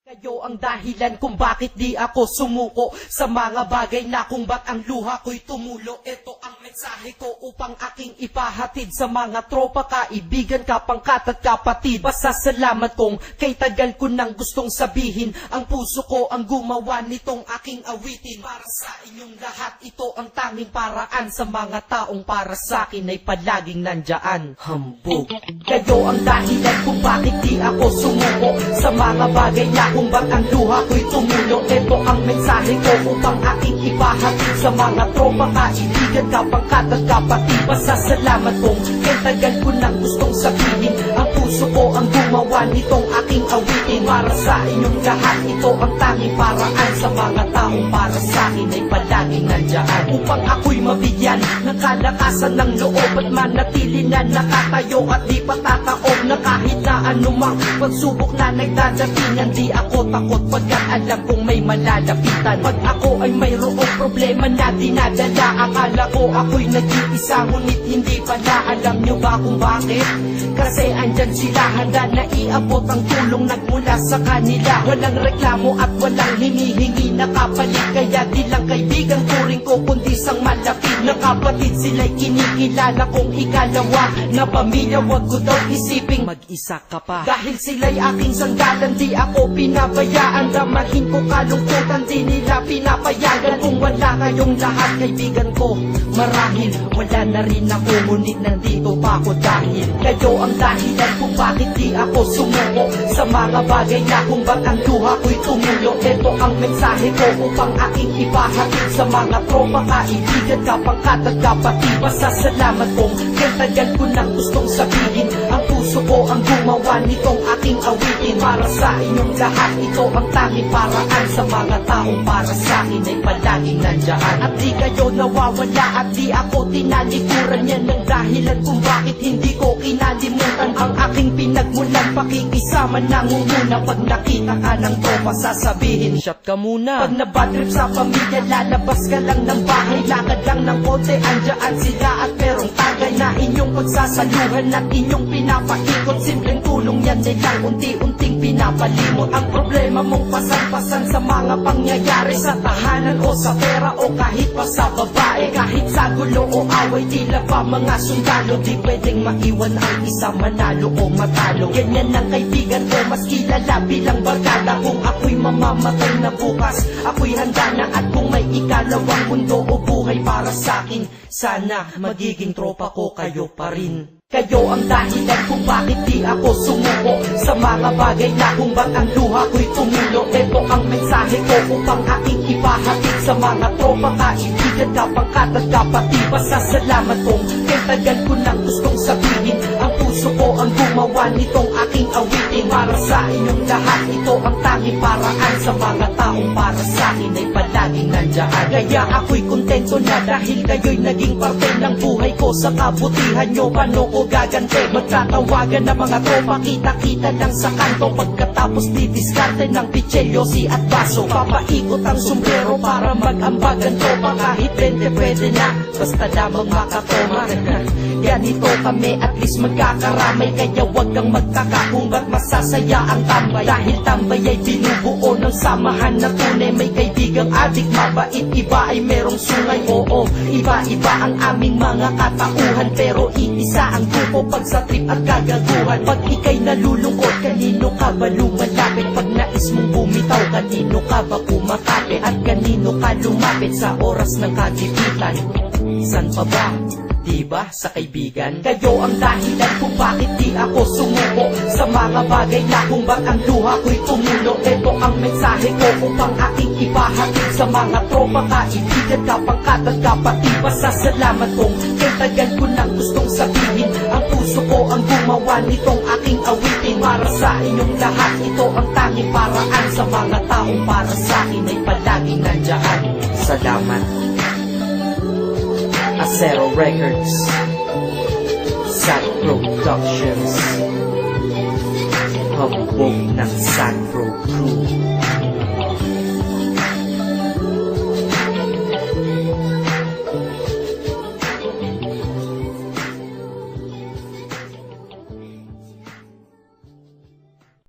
Kayo ang dahilan kung bakit di ako sumuko sa mga bagay na kung ba't ang luha ko'y tumulo. Ito ang mensahe ko upang aking ipahatid sa mga tropa, kaibigan, kapangkat at kapatid. Pasasalamat kong kay tagal ko nang gustong sabihin. Ang puso ko ang gumawa nitong aking awitin. Para sa inyong lahat, ito ang tanging paraan sa mga taong para sa akin ay palaging nandyan. Hambog. Kayo ang dahilan kung bakit di ako sumuko sa mga bagay na kung ba't ang luha ko'y tumulo. Ito ang mensahe ko upang aking ipahatid sa mga tropa, kaibigan, kapangkat at kapatid. Pasasalamat kong kay tagal ko nang gustong sabihin. Ang puso ko ang gumawa nitong aking awitin. Para sa inyong lahat, ito ang tanging paraan sa mga taong para sa akin ay palaging nandyan. Upang ako'y mabigyan ng kalakasan ng loob at manatili na nakatayo at di patataob na kahit na anumang pagsubok na nagdadatingan. Di ako takot pagkat alam kong may malalapitan. Pag ako ay mayroong problema na dinadala, akala ko ako'y nag-iisa, ngunit hindi pala. Alam nyo ba kung bakit? Kasi andyan sila, handa na iabot ang tulong nagmula sa kanila. Walang reklamo at walang hinihingi na kapalit. Kaya di lang kaibigan turing ko kundi sang malapit na kapatid. Sila'y kinikilala kong ikalawa na pamilya. Wag ko daw isiping mag-isa ka pa. Dahil sila'y aking sanggalan, di ako pinabayaan. Damahin ko kalungkutan, di nila pinapayagan. Kung wala kayong lahat kaibigan ko, marahil wala na rin ako. Ngunit nandito pa ako dahil kayo ang dahilan kung bakit di ako sumuko sa mga bagay na kung ba't ang luha ko'y tumulo. Ito ang mensahe ko upang aking ipahatid sa mga tropa, kaibigan, kapangkat at kapatid. Pasasalamat kong kay tagal ko nang gustong sabihin. Ang puso ko ang gumawa nitong aking awitin. Para sa inyong lahat, ito ang tanging paraan sa mga taong para sa akin ay palaging nandyan. At di kayo nawawala at di ako tinalikuran. Yan ang dahilan kung bakit hindi ko kinalimutan ang aking pinagmulan. Pakikisama nangunguna pag nakita ka ng tropa, sasabihin shot ka muna. Pag nabadrip sa pamilya, lalabas ka lang ng bahay. Lakad lang ng konti, andyan sila at merong tagay na inyong pagsasaluhan at inyong pinapaikot. Simpleng tulong yan nilang unti-unting pinapalimot. Ang problema mong pasan-pasan sa mga pangyayari sa tahanan o sa pera o kahit pa sa babae. Kahit sa gulo o away, tila pa mga sundalo. Di pwedeng maiwan ang isa, manalo o matalo. Ganyan ang kaibigan ko, mas kilala bilang barkada. Kung ako'y mamamatay na bukas, ako'y handa na. At kung may ikalawang mundo o buhay para sa akin, sana magiging tropa ko kayo pa rin. Kayo ang dahilan kung bakit di ako sumuko sa mga bagay na kung ba't ang luha ko'y tumulo. Ito ang mensahe ko upang aking ipahatid sa mga tropa, kaibigan, kapangkat at kapatid. Pasasalamat kong kay tagal ko nang gustong sabihin. Ang puso ko ang gumawa nitong aking awitin. Para sa inyong lahat, ito ang tanging paraan sa mga taong para sa akin ay palaging nandyan. Kaya ako'y kontento na dahil kayo'y naging parte ng buhay ko. Sa kabutihan nyo, paano ko gagante? Magtatawagan ng mga tropa, kita-kita lang sa kanto. Pagkatapos didiskarte ng pitselyosi at baso. Papaikot ang sombrero para mag-ambag ang tropa. Kahit 20 pwede na, basta lamang makatoma. Ganito kami, at least magkakaramay. Kaya wag kang magtaka kung ba't masasaya ang tambay. Dahil tambay ay binubuo ng samahan na tunay. May kaibigang adik, mabait, iba ay merong sungay. Oo, iba-iba ang aming mga katauhan, pero iisa ang grupo pag sa trip at kagaguhan. Pag ika'y nalulungkot, kanino ka ba lumalapit? Pag nais mong bumitaw, kanino ka ba kumakapit? At kanino ka lumapit sa oras ng kagipitan? San pa ba? Diba sa kaibigan? Kayo ang dahilan kung bakit di ako sumuko sa mga bagay na kung ba't ang luha ko'y tumulo. Ito ang mensahe ko upang aking ipahatid sa mga tropa, kaibigan, kapangkat at kapatid. Pasasalamat kong kay tagal ko nang gustong sabihin. Ang puso ko ang gumawa nitong aking awitin. Para sa inyong lahat, ito ang tanging paraan sa mga taong para sa akin ay palaging nandyan. Salamat. Acero Records, Sad Productions, hambog ng Sad Pro Crew.